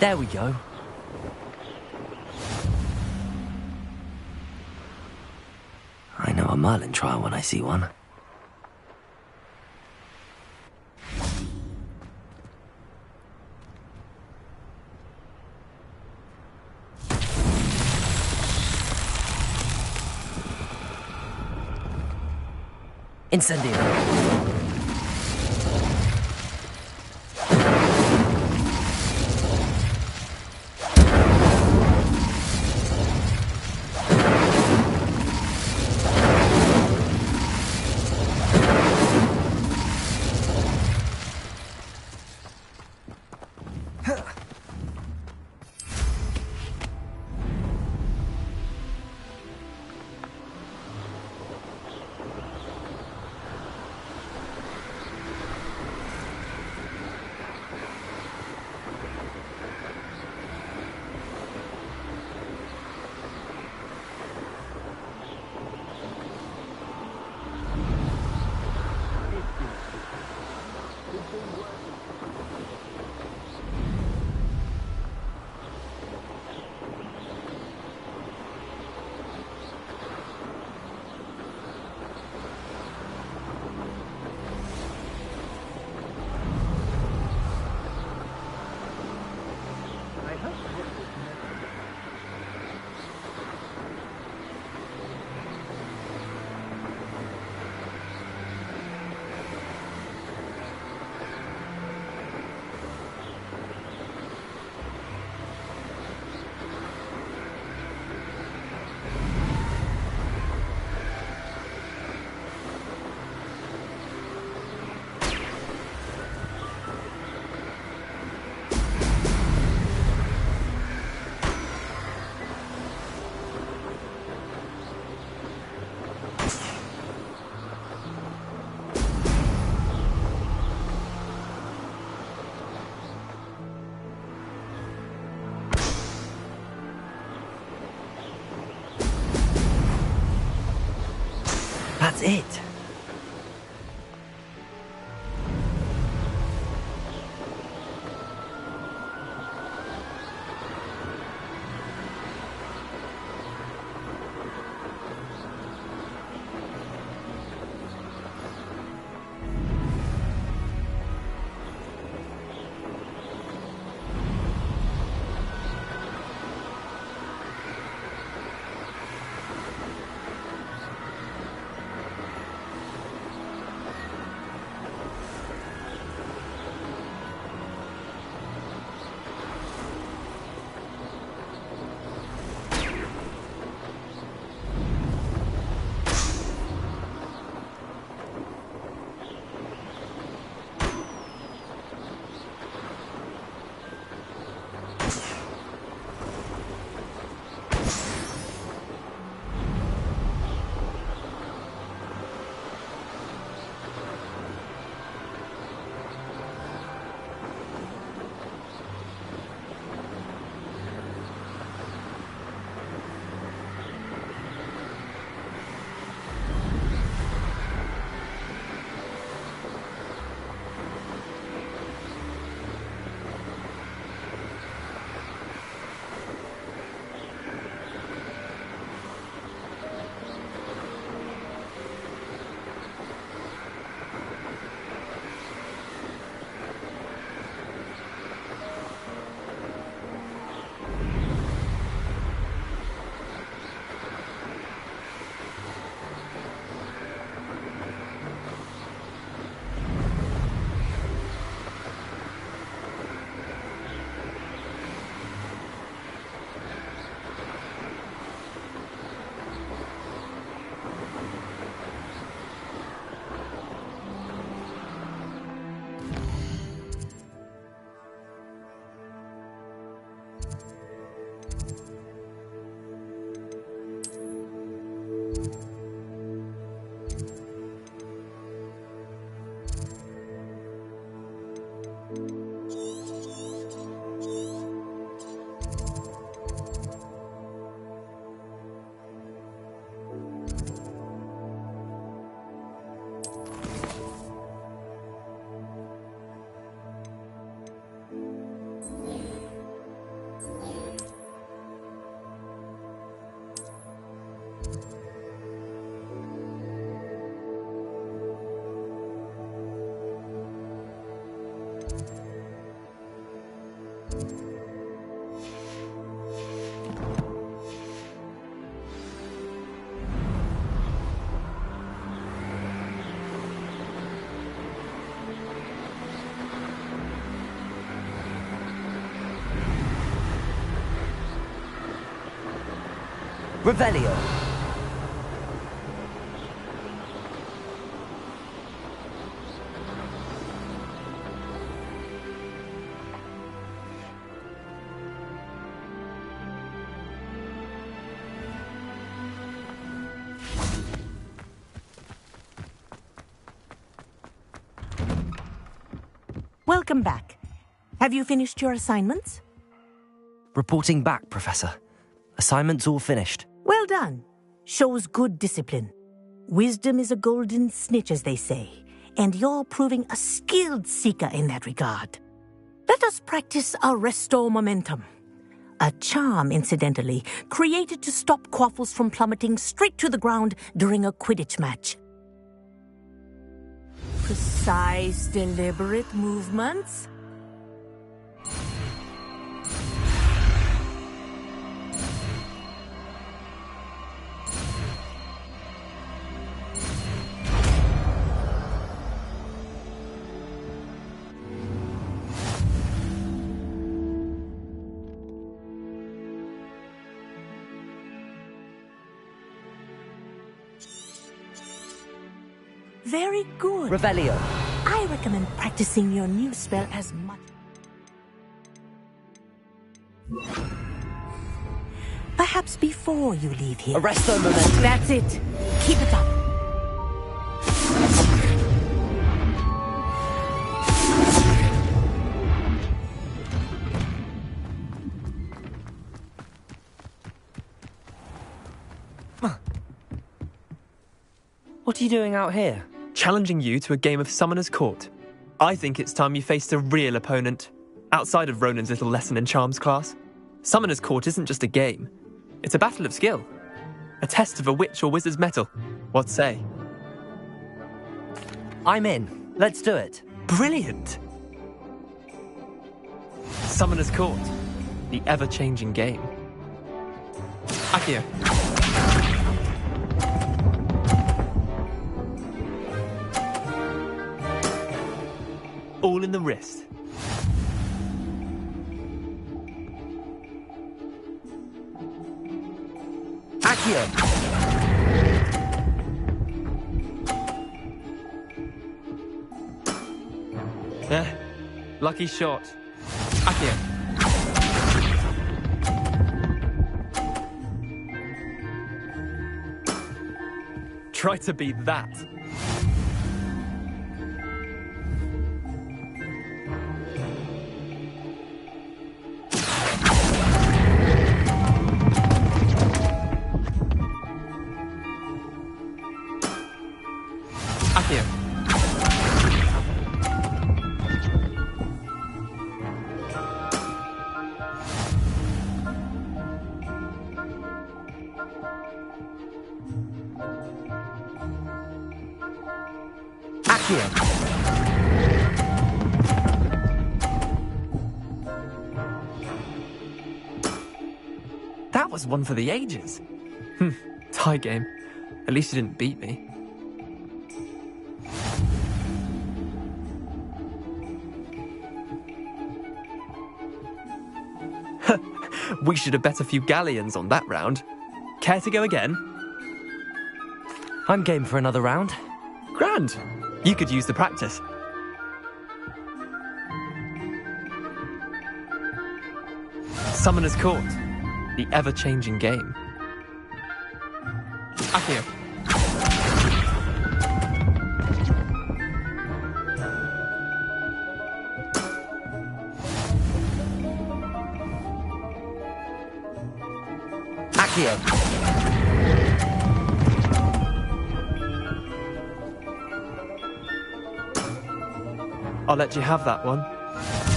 There we go. I know a Merlin trial when I see one. Incendio. That's it. Revelio. Welcome back. Have you finished your assignments? Reporting back, Professor. Assignments all finished. Well done. Shows good discipline. Wisdom is a golden snitch, as they say, and you're proving a skilled seeker in that regard. Let us practice Arresto Momentum. A charm, incidentally, created to stop quaffles from plummeting straight to the ground during a Quidditch match. Precise, deliberate movements. Very good. Revelio. I recommend practicing your new spell as much. Perhaps before you leave here. Arresto Momentum. That's it. Keep it up. What are you doing out here? Challenging you to a game of Summoner's Court. I think it's time you faced a real opponent, outside of Ronan's little lesson in Charms class. Summoner's Court isn't just a game. It's a battle of skill. A test of a witch or wizard's mettle. What say? I'm in. Let's do it. Brilliant! Summoner's Court. The ever-changing game. Accio. All in the wrist. Accio. Lucky shot. Accio. Try to beat that. That was one for the ages. Tie game. At least you didn't beat me. We should have bet a few galleons on that round. Care to go again? I'm game for another round. Grand. You could use the practice. Summoner's Court. The ever-changing game. Accio. Accio. I'll let you have that one.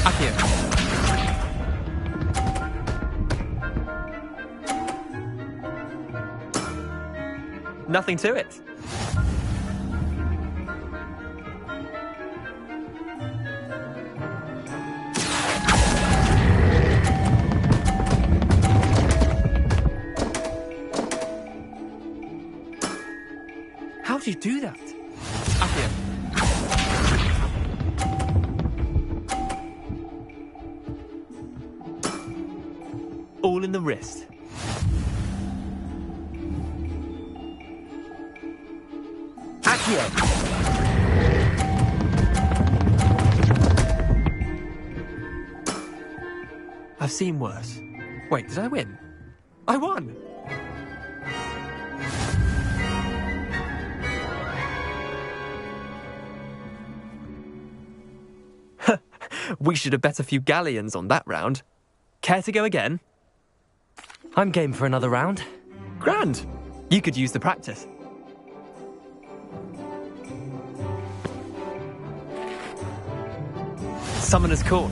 Accio. Nothing to it. How do you do that? Up here. All in the wrist. Accio. I've seen worse. Wait, did I win? I won! We should have bet a few galleons on that round. Care to go again? I'm game for another round. Grand! You could use the practice. Summoner's Court,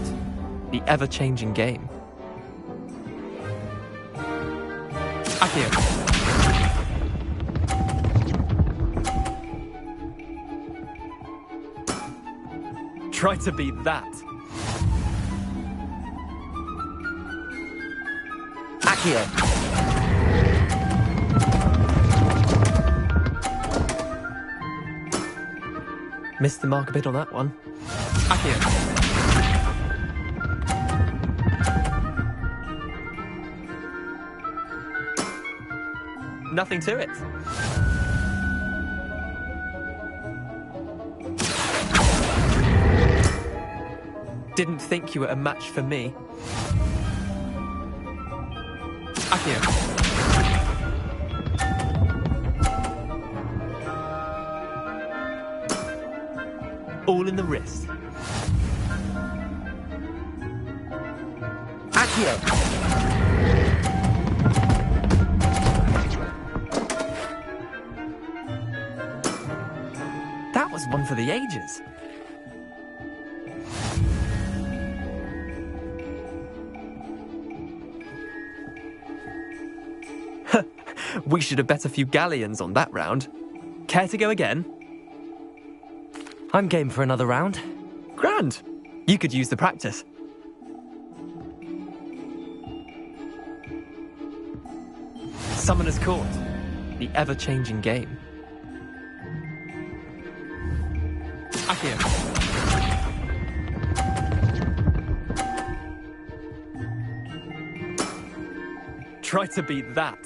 the ever-changing game. Accio. Try to beat that. Accio. Missed the mark a bit on that one. Accio. Nothing to it. Didn't think you were a match for me. Accio. All in the wrist. Accio. That was one for the ages. We should have bet a few galleons on that round. Care to go again? I'm game for another round. Grand! You could use the practice. Summoner's Court, the ever-changing game. Accio. Try to beat that.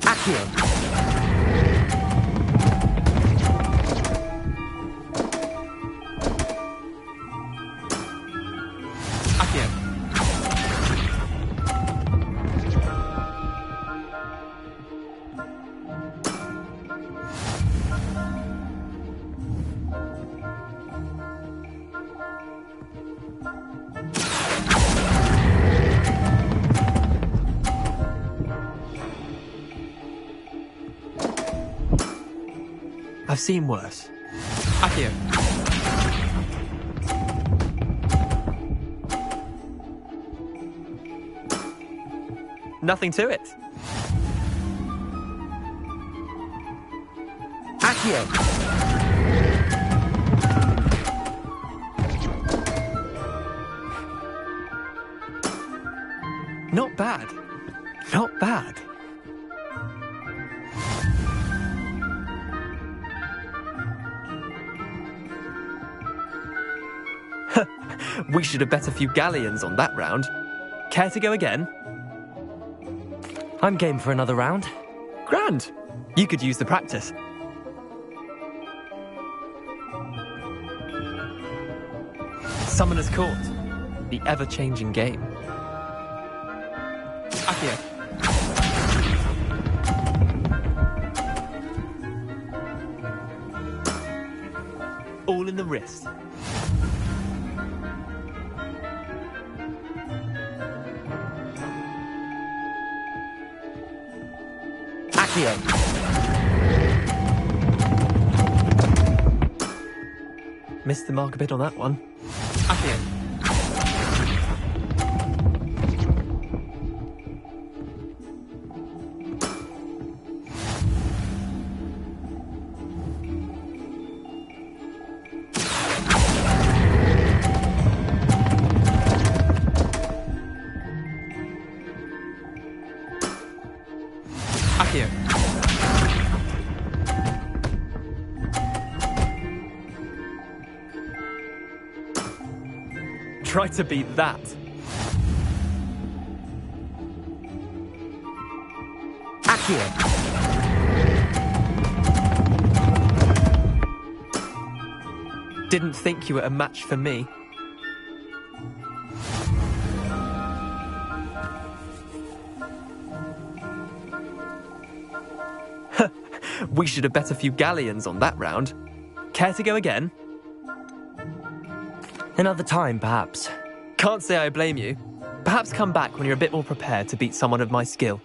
Accio. I've seen worse. Accio. Nothing to it. Accio. Not bad. Not bad. We should have bet a few galleons on that round. Care to go again? I'm game for another round. Grand! You could use the practice. Summoner's Court, the ever-changing game. Accio. All in the wrist. Accio. Missed the mark a bit on that one. Accio. Try to beat that. Accio. Didn't think you were a match for me. We should have bet a few galleons on that round. Care to go again? Another time, perhaps. Can't say I blame you. Perhaps come back when you're a bit more prepared to beat someone of my skill.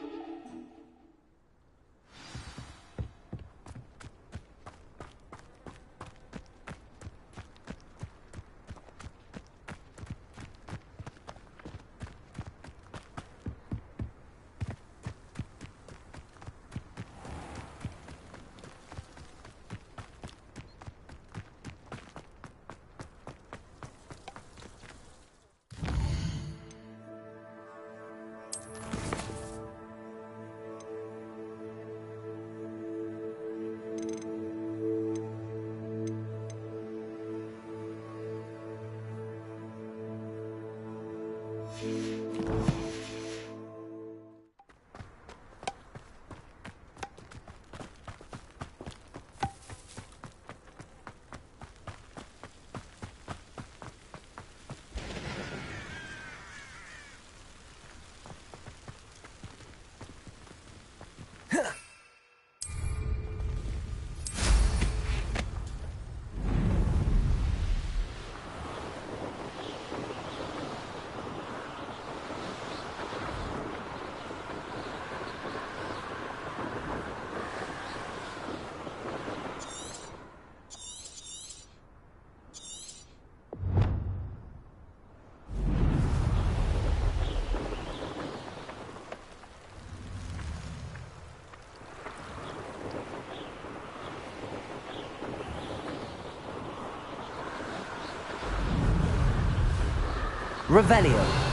Revelio.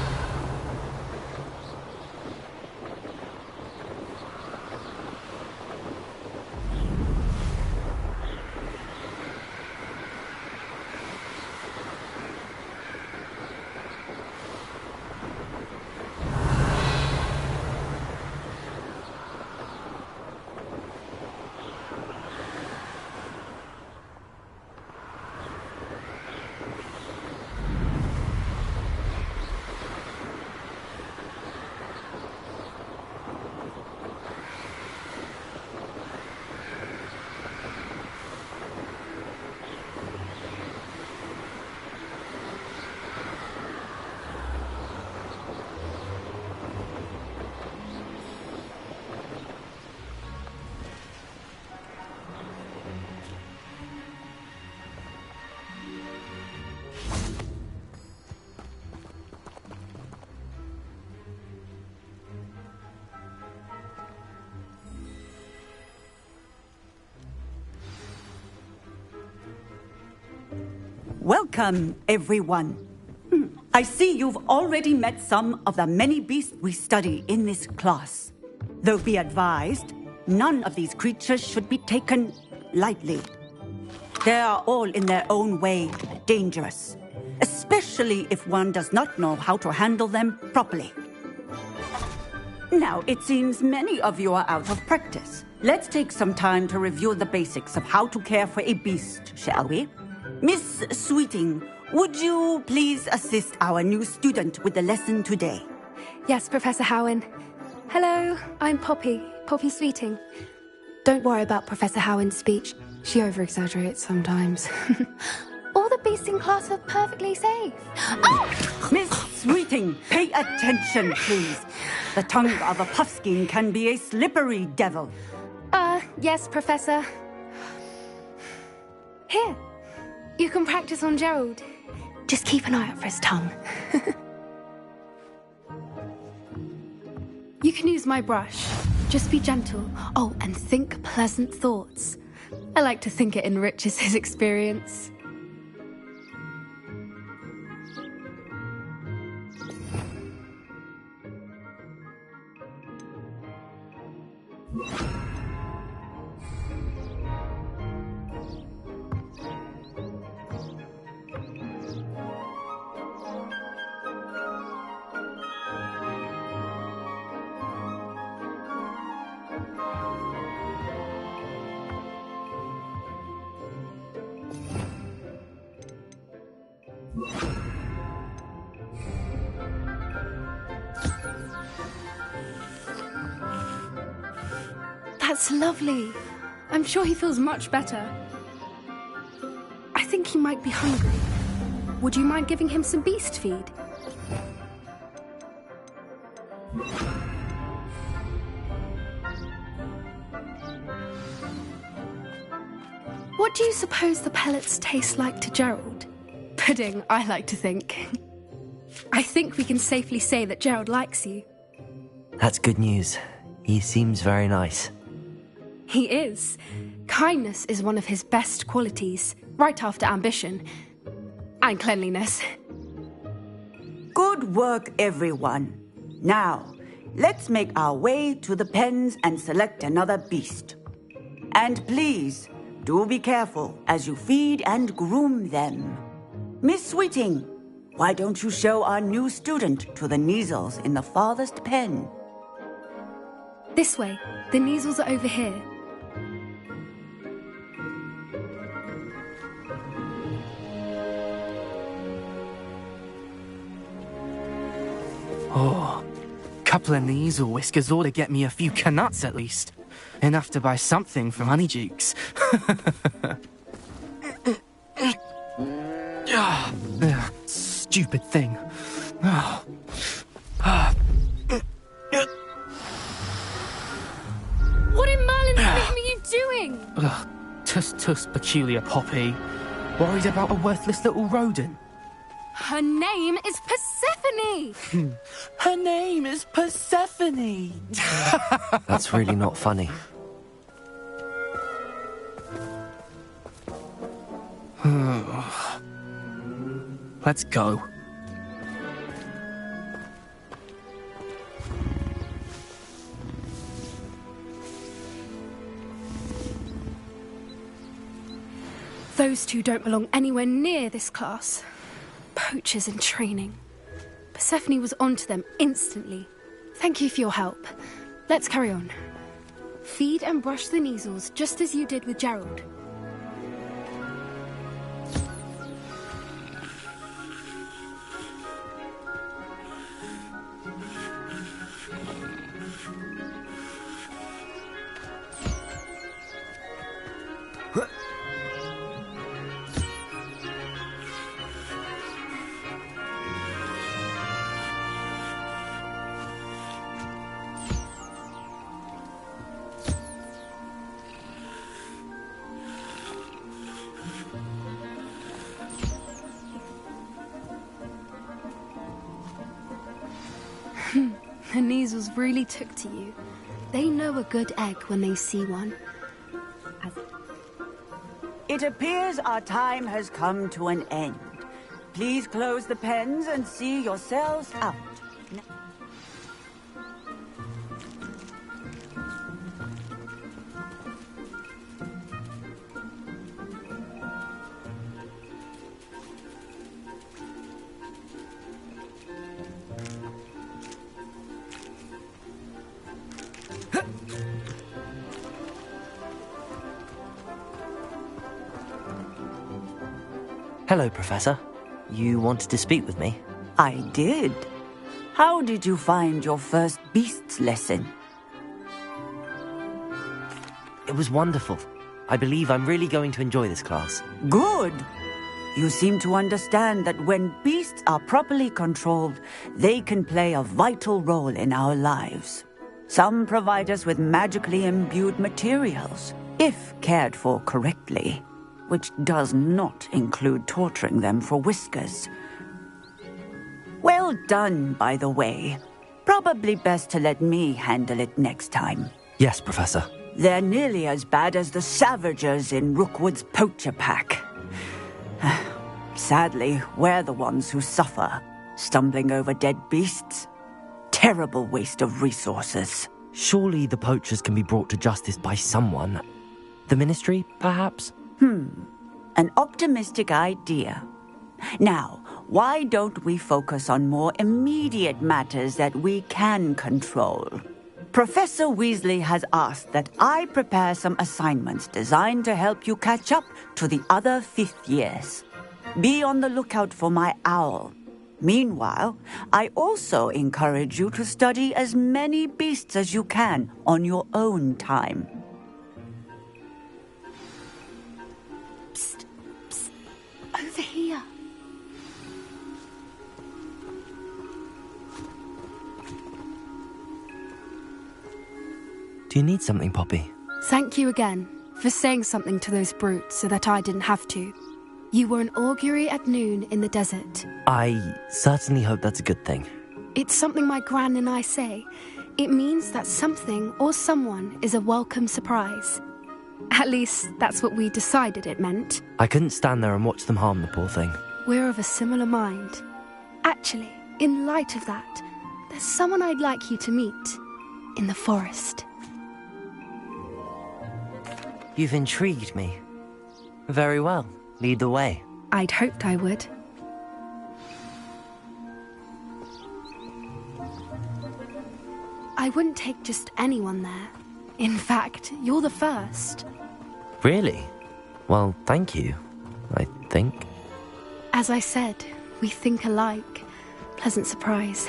Welcome, everyone. I see you've already met some of the many beasts we study in this class. Though be advised, none of these creatures should be taken lightly. They are all in their own way dangerous, especially if one does not know how to handle them properly. Now, it seems many of you are out of practice. Let's take some time to review the basics of how to care for a beast, shall we? Miss Sweeting, would you please assist our new student with the lesson today? Yes, Professor Howen. Hello, I'm Poppy Sweeting. Don't worry about Professor Howen's speech. She over-exaggerates sometimes. All the beasts in class are perfectly safe. Oh! Miss Sweeting, pay attention, please. The tongue of a puffskein can be a slippery devil. Yes, Professor. Here, you can practice on Gerald. Just keep an eye out for his tongue. You can use my brush. Just be gentle. Oh, and think pleasant thoughts. I like to think it enriches his experience. That's lovely. I'm sure he feels much better. I think he might be hungry. Would you mind giving him some beast feed? What do you suppose the pellets taste like to Gerald? Pudding, I like to think. I think we can safely say that Gerald likes you. That's good news. He seems very nice. He is. Kindness is one of his best qualities, right after ambition. And cleanliness. Good work, everyone. Now, let's make our way to the pens and select another beast. And please, do be careful as you feed and groom them. Miss Sweeting, why don't you show our new student to the Neasels in the farthest pen? This way. The Neasels are over here. Oh, couple of Neasel whiskers ought to get me a few canuts at least. Enough to buy something from Honeydukes. Stupid thing. What in Merlin's name are you doing? Tuss, peculiar Poppy. Worried about a worthless little rodent. Her name is Persephone! Her name is Persephone! That's really not funny. Let's go. Those two don't belong anywhere near this class. Poachers in training. Persephone was onto them instantly. Thank you for your help. Let's carry on. Feed and brush the Neasels just as you did with Gerald. The Neasels really took to you. They know a good egg when they see one. It appears our time has come to an end. Please close the pens and see yourselves out. Hello, Professor. You wanted to speak with me? I did. How did you find your first beasts lesson? It was wonderful. I believe I'm really going to enjoy this class. Good. You seem to understand that when beasts are properly controlled, they can play a vital role in our lives. Some provide us with magically imbued materials, if cared for correctly, which does not include torturing them for whiskers. Well done, by the way. Probably best to let me handle it next time. Yes, Professor. They're nearly as bad as the Savagers in Rookwood's poacher pack. Sadly, we're the ones who suffer, stumbling over dead beasts. Terrible waste of resources. Surely the poachers can be brought to justice by someone. The Ministry, perhaps? An optimistic idea. Now, why don't we focus on more immediate matters that we can control? Professor Weasley has asked that I prepare some assignments designed to help you catch up to the other fifth years. Be on the lookout for my owl. Meanwhile, I also encourage you to study as many beasts as you can on your own time. Do you need something, Poppy? Thank you again for saying something to those brutes so that I didn't have to. You were an augury at noon in the desert. I certainly hope that's a good thing. It's something my gran and I say. It means that something or someone is a welcome surprise. At least, that's what we decided it meant. I couldn't stand there and watch them harm the poor thing. We're of a similar mind. Actually, in light of that, there's someone I'd like you to meet. In the forest. You've intrigued me. Very well. Lead the way. I'd hoped I would. I wouldn't take just anyone there. In fact, you're the first. Really? Well, thank you, I think. As I said, we think alike. Pleasant surprise.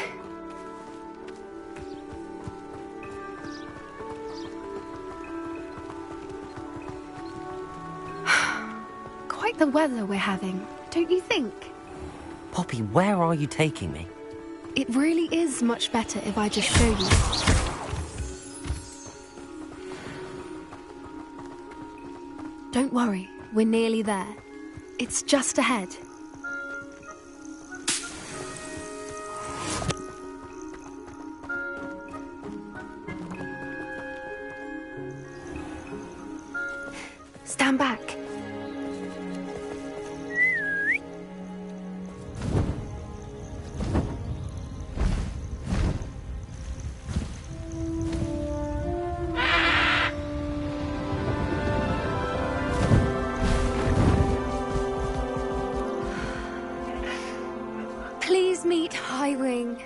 Quite the weather we're having, don't you think? Poppy, where are you taking me? It really is much better if I just show you. Don't worry, we're nearly there. It's just ahead. Stand back. Please meet Highwing.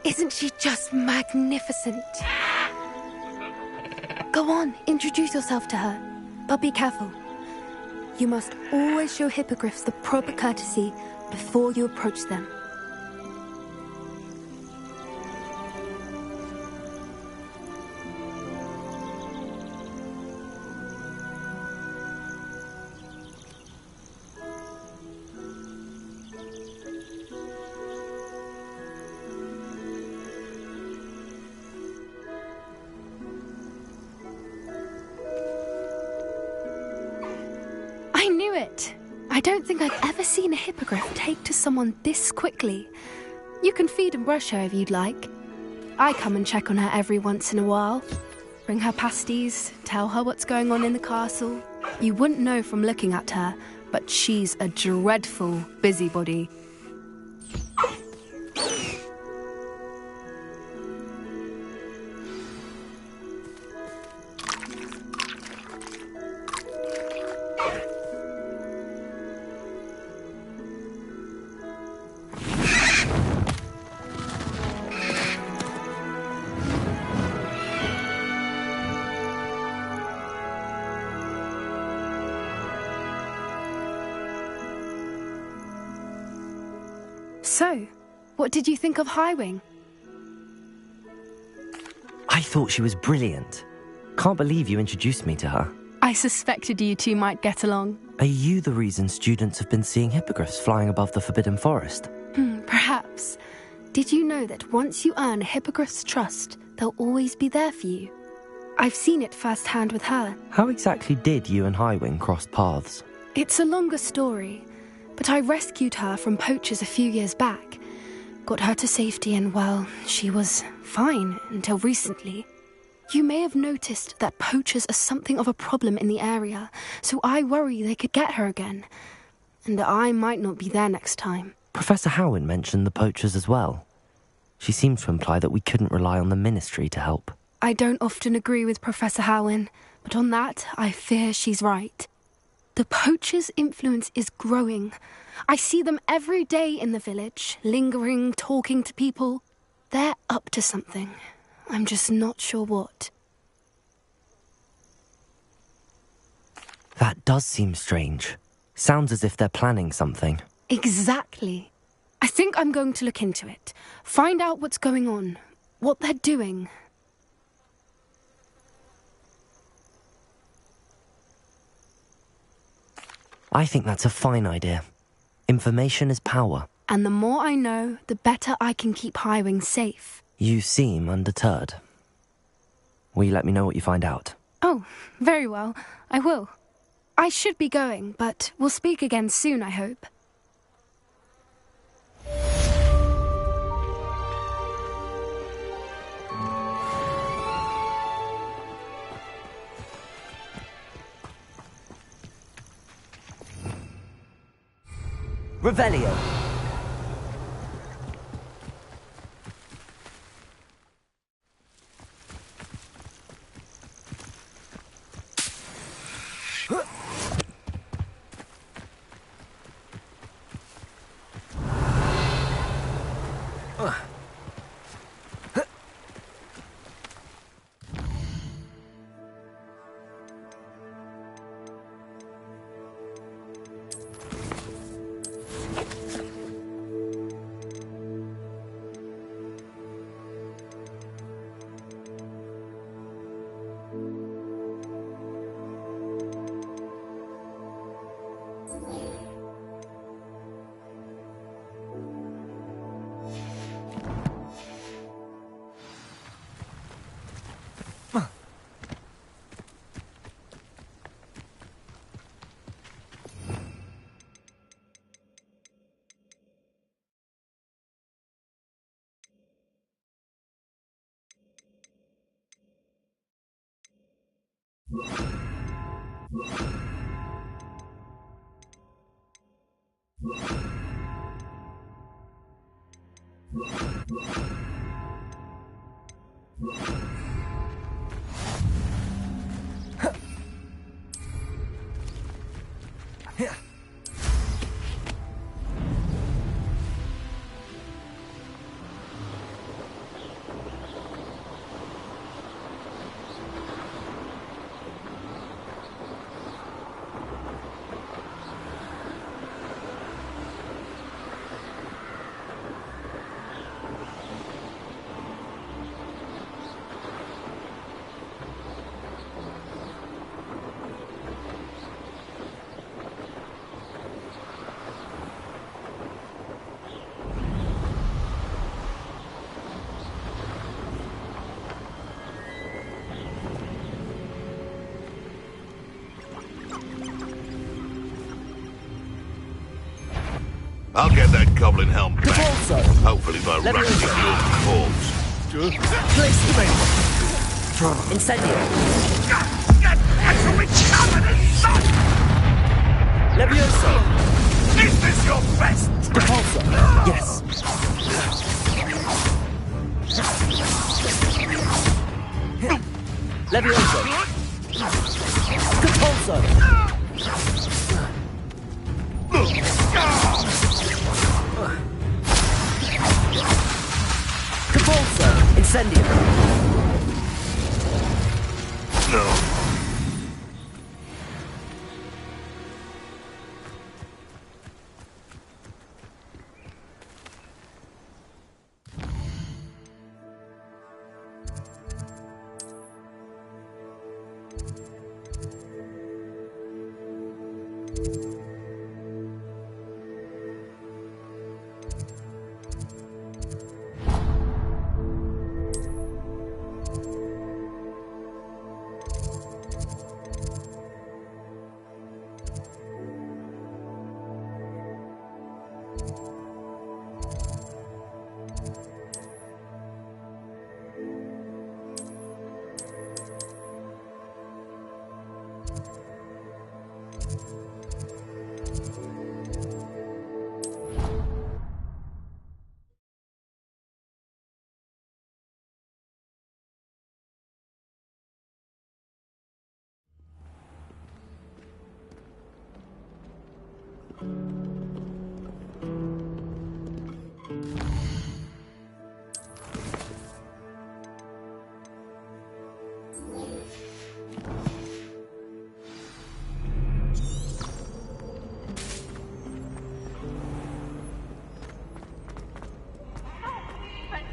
Isn't she just magnificent? Go on, introduce yourself to her. But be careful. You must always show hippogriffs the proper courtesy before you approach them. I knew it! I don't think I've ever seen a hippogriff take to someone this quickly. You can feed and brush her if you'd like. I come and check on her every once in a while. Bring her pasties, tell her what's going on in the castle. You wouldn't know from looking at her, but she's a dreadful busybody. So, what did you think of Highwing? I thought she was brilliant. Can't believe you introduced me to her. I suspected you two might get along. Are you the reason students have been seeing hippogriffs flying above the Forbidden Forest? Perhaps. Did you know that once you earn a hippogriff's trust, they'll always be there for you? I've seen it firsthand with her. How exactly did you and Highwing cross paths? It's a longer story, but I rescued her from poachers a few years back. Got her to safety and, well, she was fine until recently. You may have noticed that poachers are something of a problem in the area, so I worry they could get her again. And I might not be there next time. Professor Howin mentioned the poachers as well. She seemed to imply that we couldn't rely on the Ministry to help. I don't often agree with Professor Howin, but on that, I fear she's right. The poachers' influence is growing. I see them every day in the village, lingering, talking to people. They're up to something. I'm just not sure what. That does seem strange. Sounds as if they're planning something. Exactly. I think I'm going to look into it. Find out what's going on, what they're doing. I think that's a fine idea. Information is power. And the more I know, the better I can keep Highwing safe. You seem undeterred. Will you let me know what you find out? Oh, very well. I will. I should be going, but we'll speak again soon, I hope. Revelio. I'll get that goblin helm back. Hopefully by wrapping your corpse. Place the rainbow. Incendio. I shall be covered in blood! Levioso. Is this your best? Depulso. Yes. Levioso. Depulso. Depulso. Incendio. No.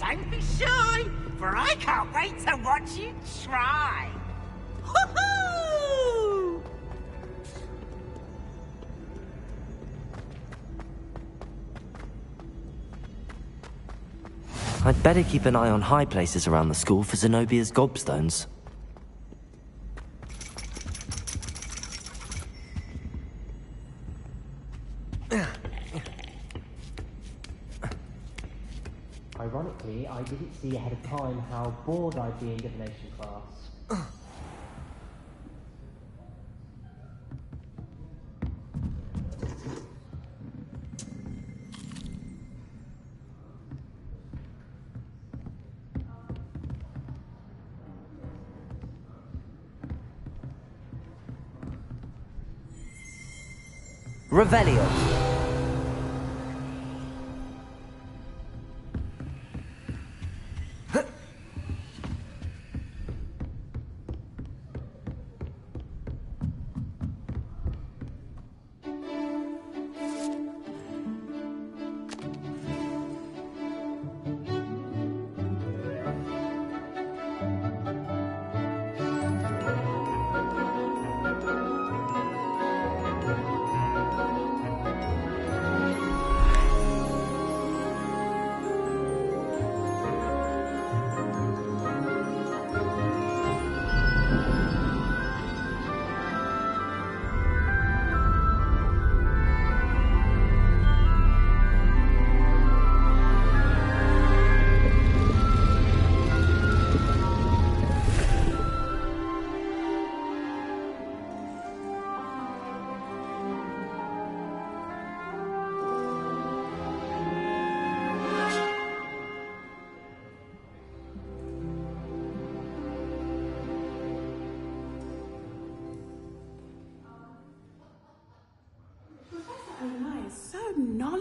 Don't be shy, for I can't wait to watch you try. Hoo-hoo! I'd better keep an eye on high places around the school for Zenobia's gobstones. I didn't see ahead of time how bored I'd be in Divination Class. Revelio.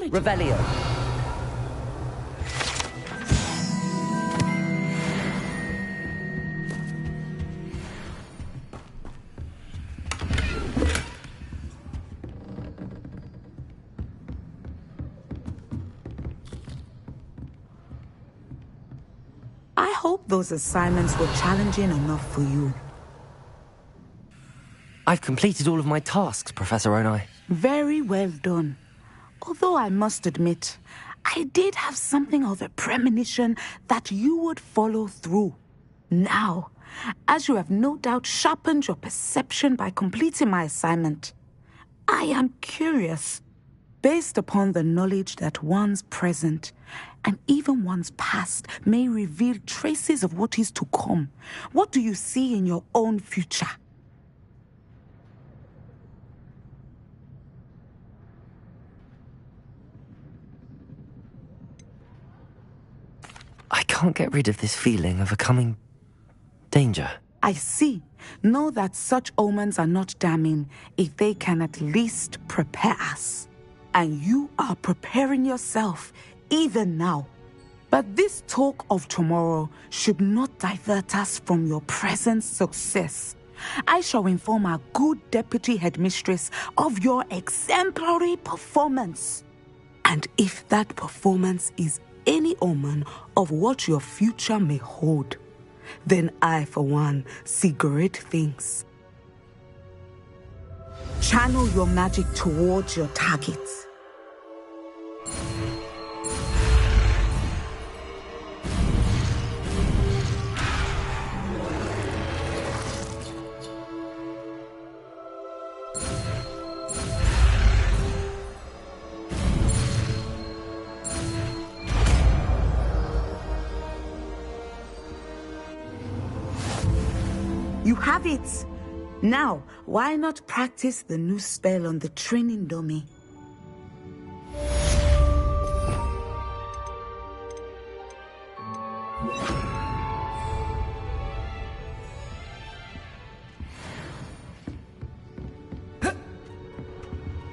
Revelio. I hope those assignments were challenging enough for you. I've completed all of my tasks, Professor Onai. Very well done. Although I must admit, I did have something of a premonition that you would follow through. Now, as you have no doubt sharpened your perception by completing my assignment, I am curious, based upon the knowledge that one's present and even one's past may reveal traces of what is to come. What do you see in your own future? I can't get rid of this feeling of a coming danger. I see. Know that such omens are not damning if they can at least prepare us. And you are preparing yourself, even now. But this talk of tomorrow should not divert us from your present success. I shall inform our good deputy headmistress of your exemplary performance. And if that performance is any omen of what your future may hold, then I, for one, see great things. Channel your magic towards your targets. You have it! Now, why not practice the new spell on the training dummy?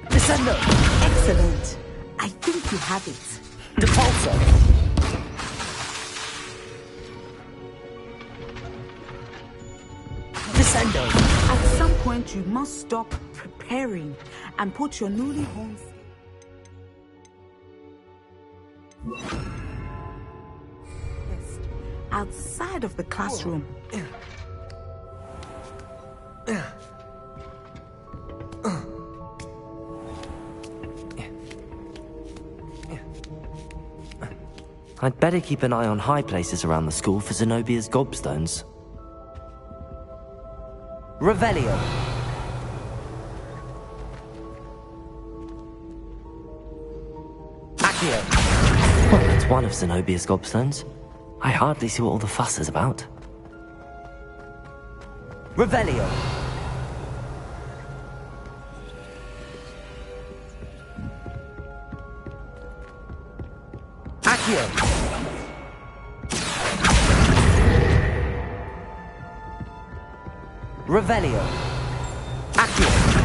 Descendo! Excellent! I think you have it. Depulso! Descendo! At some point, you must stop preparing and put your newly honed outside of the classroom. I'd better keep an eye on high places around the school for Zenobia's gobstones. Revelio. Accio. Well, that's one of Zenobia's gobstones. I hardly see what all the fuss is about. Revelio. Accio. Revelio. Accio.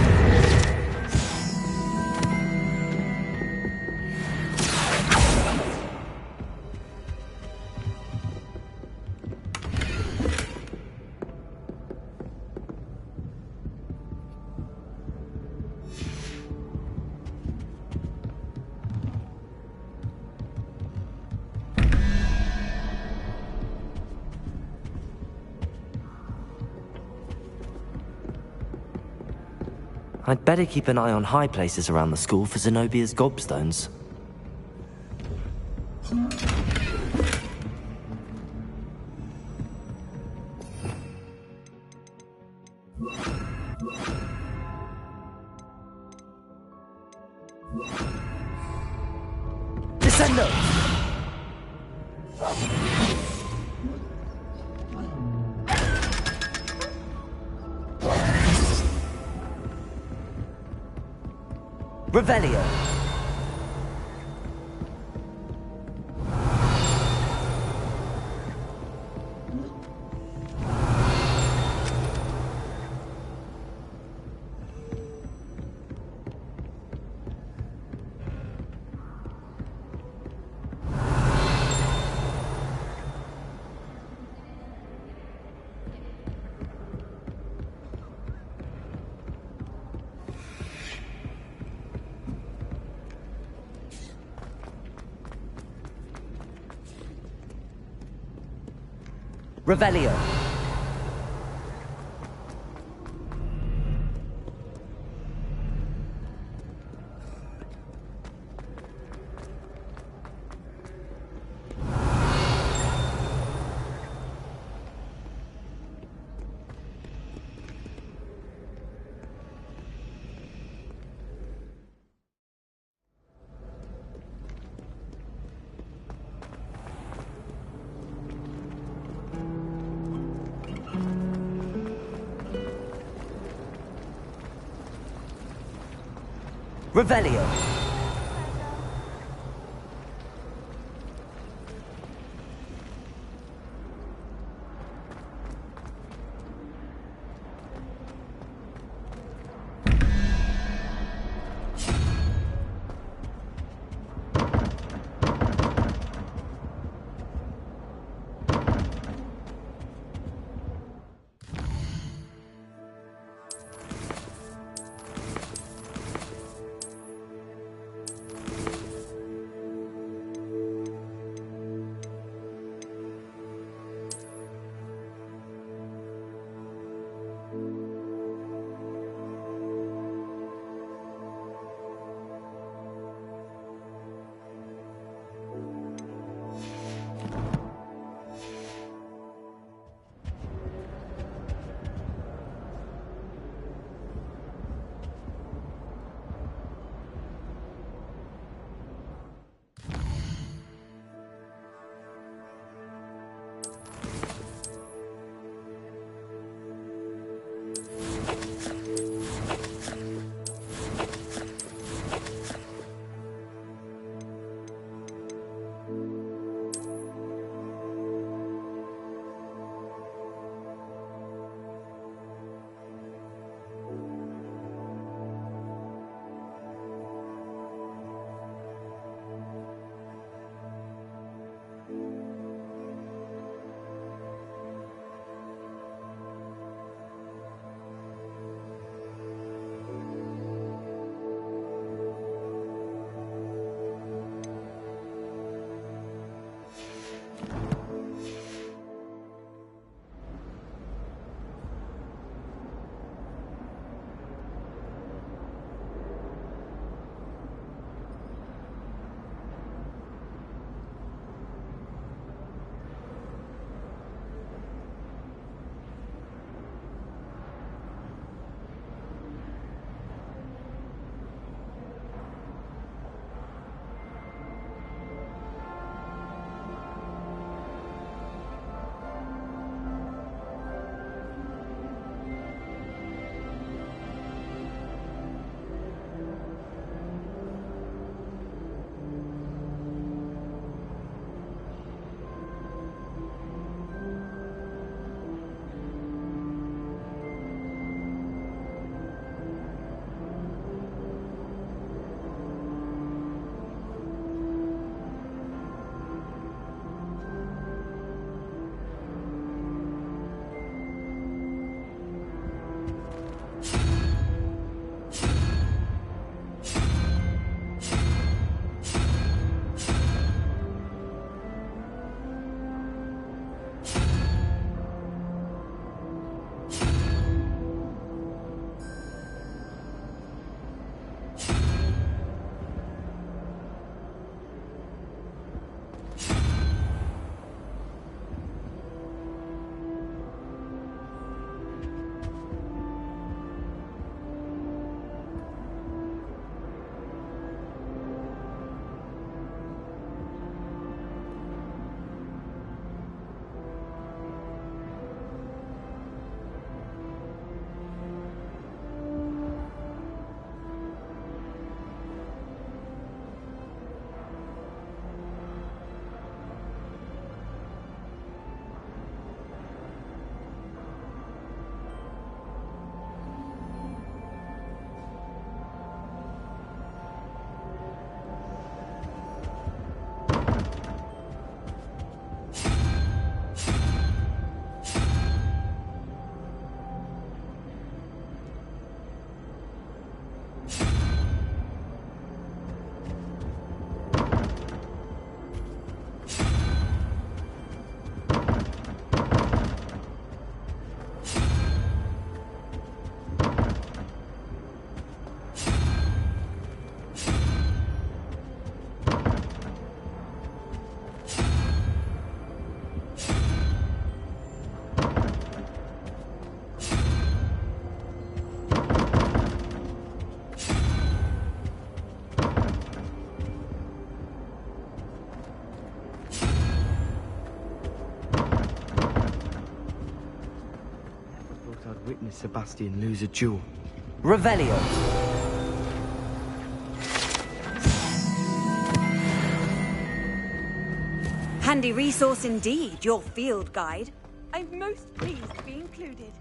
I'd better keep an eye on high places around the school for Zenobia's gobstones. Descendo. Revelio. Revelio. Revelio. I'd witness Sebastian lose a duel. Revelio. Handy resource indeed, your field guide. I'm most pleased to be included.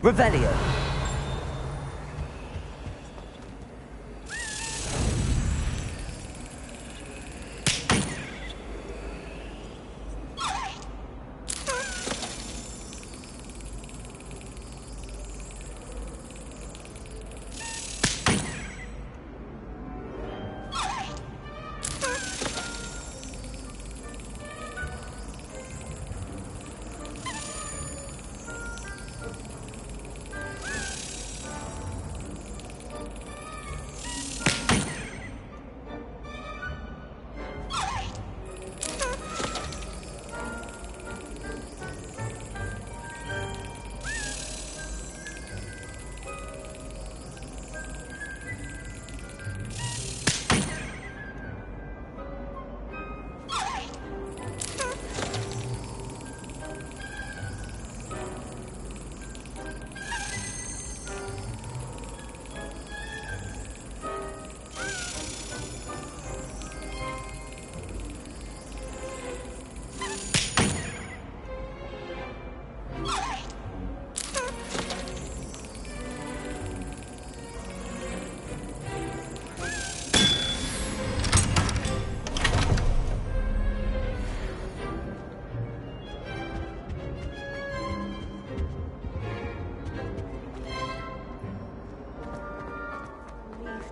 Revelio.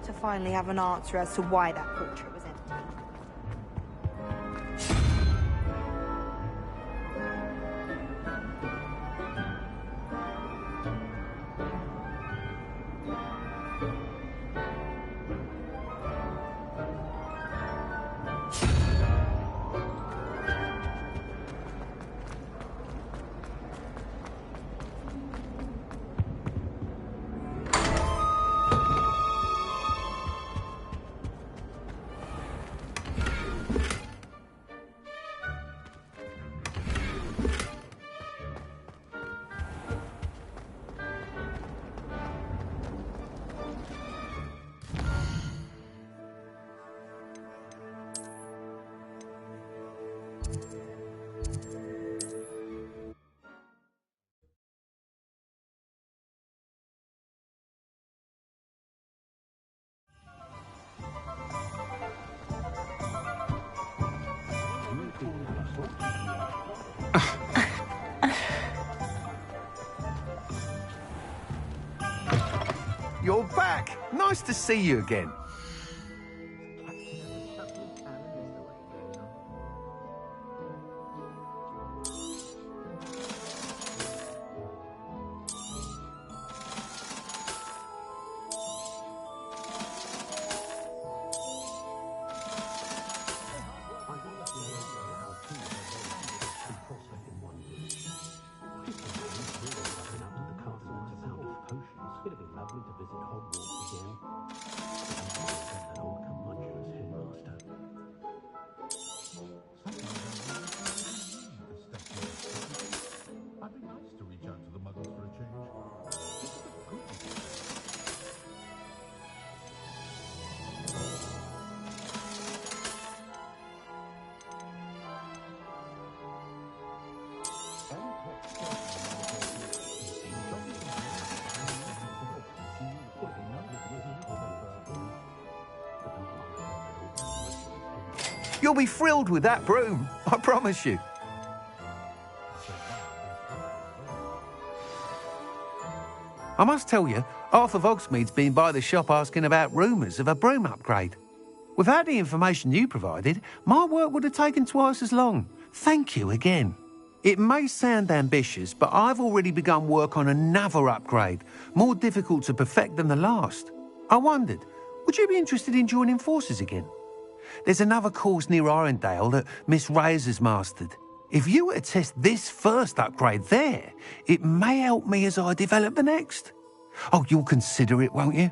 To finally have an answer as to why that portrait was empty. you're back. Nice to see you again. It'd be lovely to visit Hogwarts again. That old curmudgeonous headmaster. I'd be nice to reach out to the Muggles for a change. You'll be thrilled with that broom, I promise you. I must tell you, Arthur Hogsmeade's been by the shop asking about rumours of a broom upgrade. Without the information you provided, my work would have taken twice as long. Thank you again. It may sound ambitious, but I've already begun work on another upgrade, more difficult to perfect than the last. I wondered, would you be interested in joining forces again? There's another course near Arendelle that Miss Reyes has mastered. If you were to test this first upgrade there, it may help me as I develop the next. Oh, you'll consider it, won't you?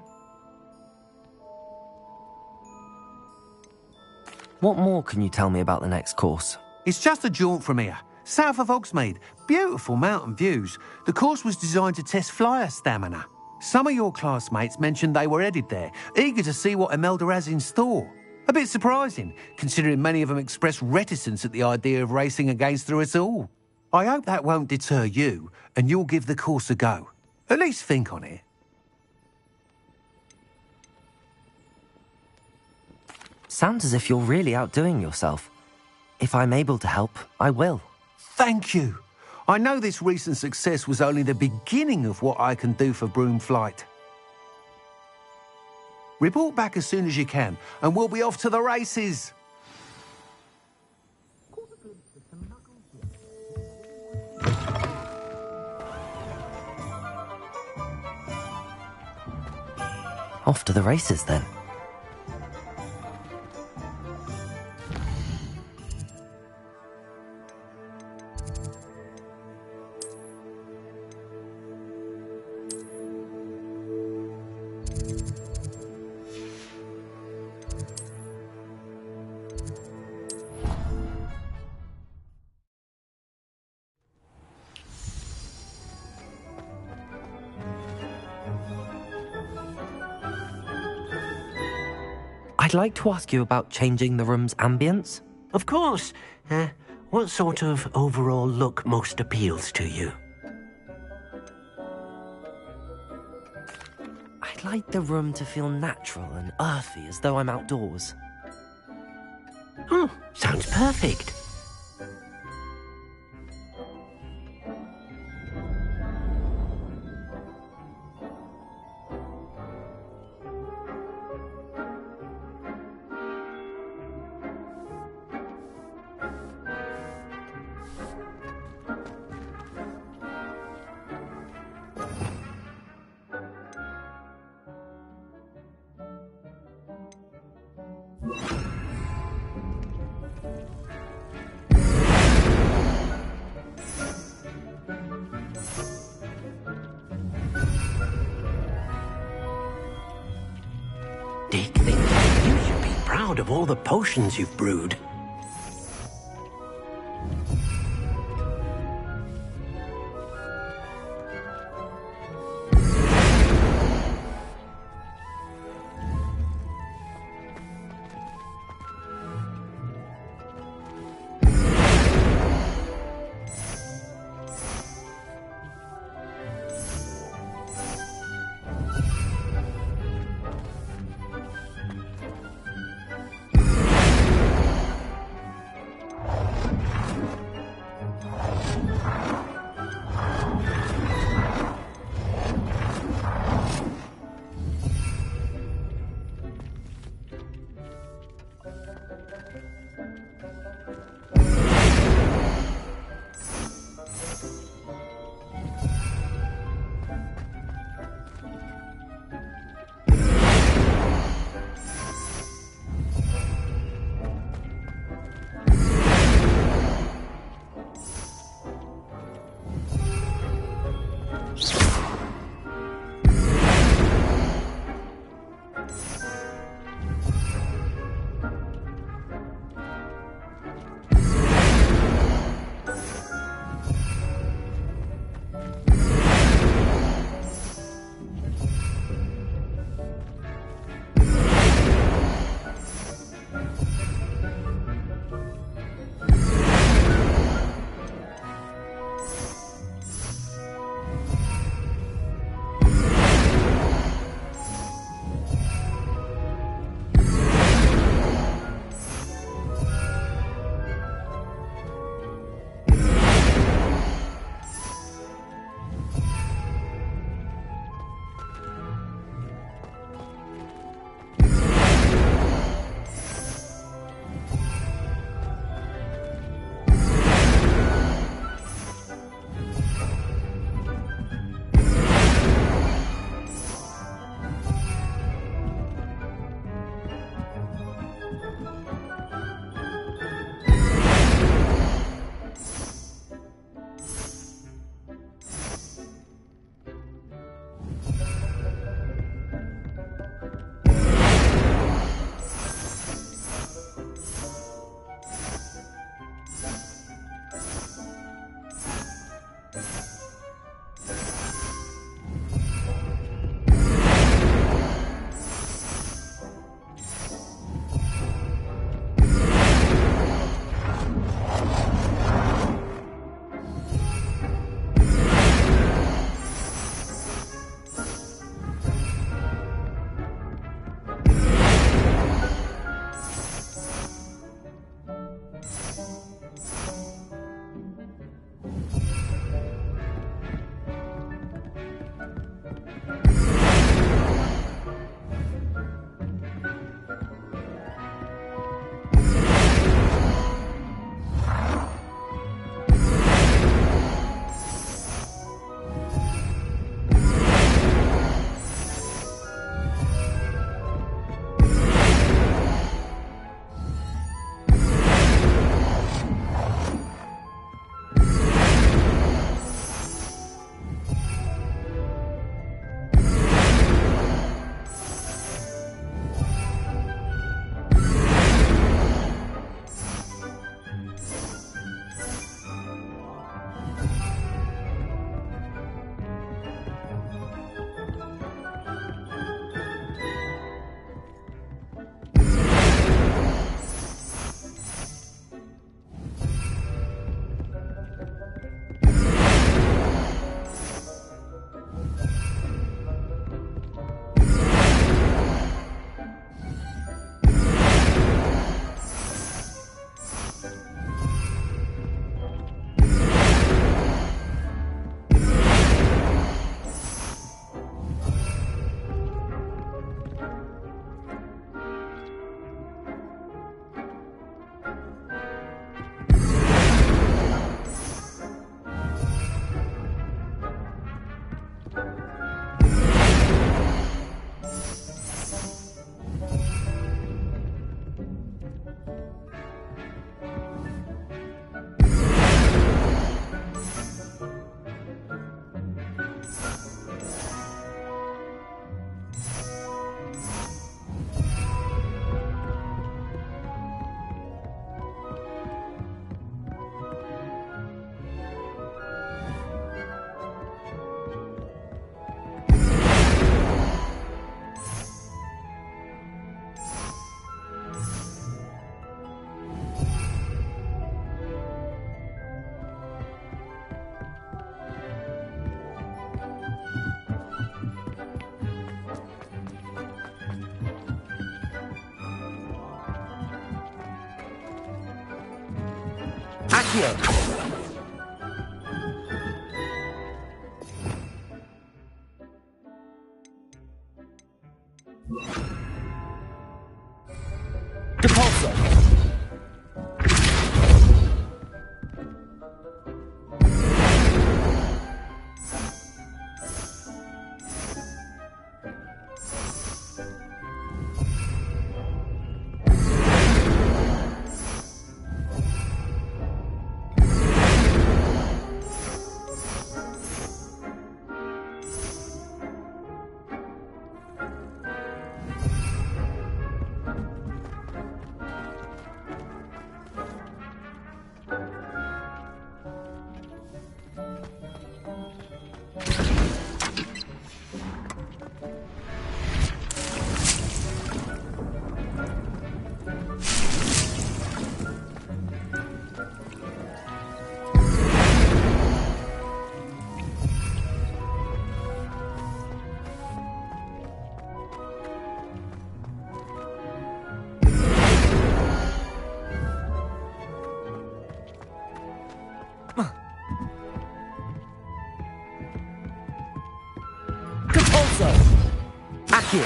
What more can you tell me about the next course? It's just a jaunt from here, south of Hogsmeade. Beautiful mountain views. The course was designed to test flyer stamina. Some of your classmates mentioned they were headed there, eager to see what Imelda has in store. A bit surprising, considering many of them expressed reticence at the idea of racing against us all. I hope that won't deter you, and you'll give the course a go. At least think on it. Sounds as if you're really outdoing yourself. If I'm able to help, I will. Thank you. I know this recent success was only the beginning of what I can do for Broom Flight. Report back as soon as you can, and we'll be off to the races. Off to the races, then. I'd like to ask you about changing the room's ambience. Of course. What sort of overall look most appeals to you? I'd like the room to feel natural and earthy, as though I'm outdoors. Oh, sounds perfect. Dick thinks you should be proud of all the potions you've brewed. Accio. Depulso. Depulso. Accio.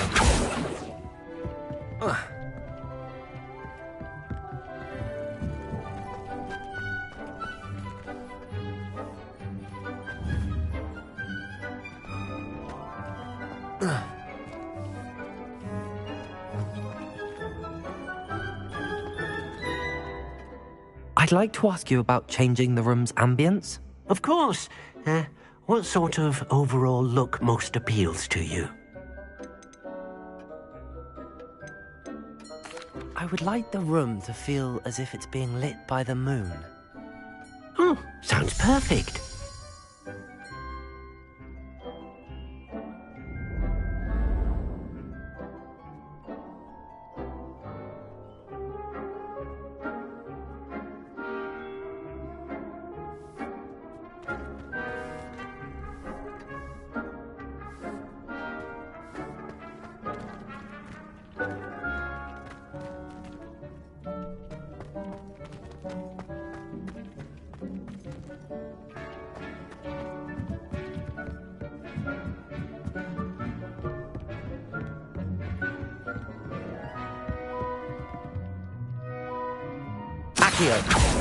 I'd like to ask you about changing the room's ambience. Of course. What sort of overall look most appeals to you? I would like the room to feel as if it's being lit by the moon. Oh, sounds perfect. Accio.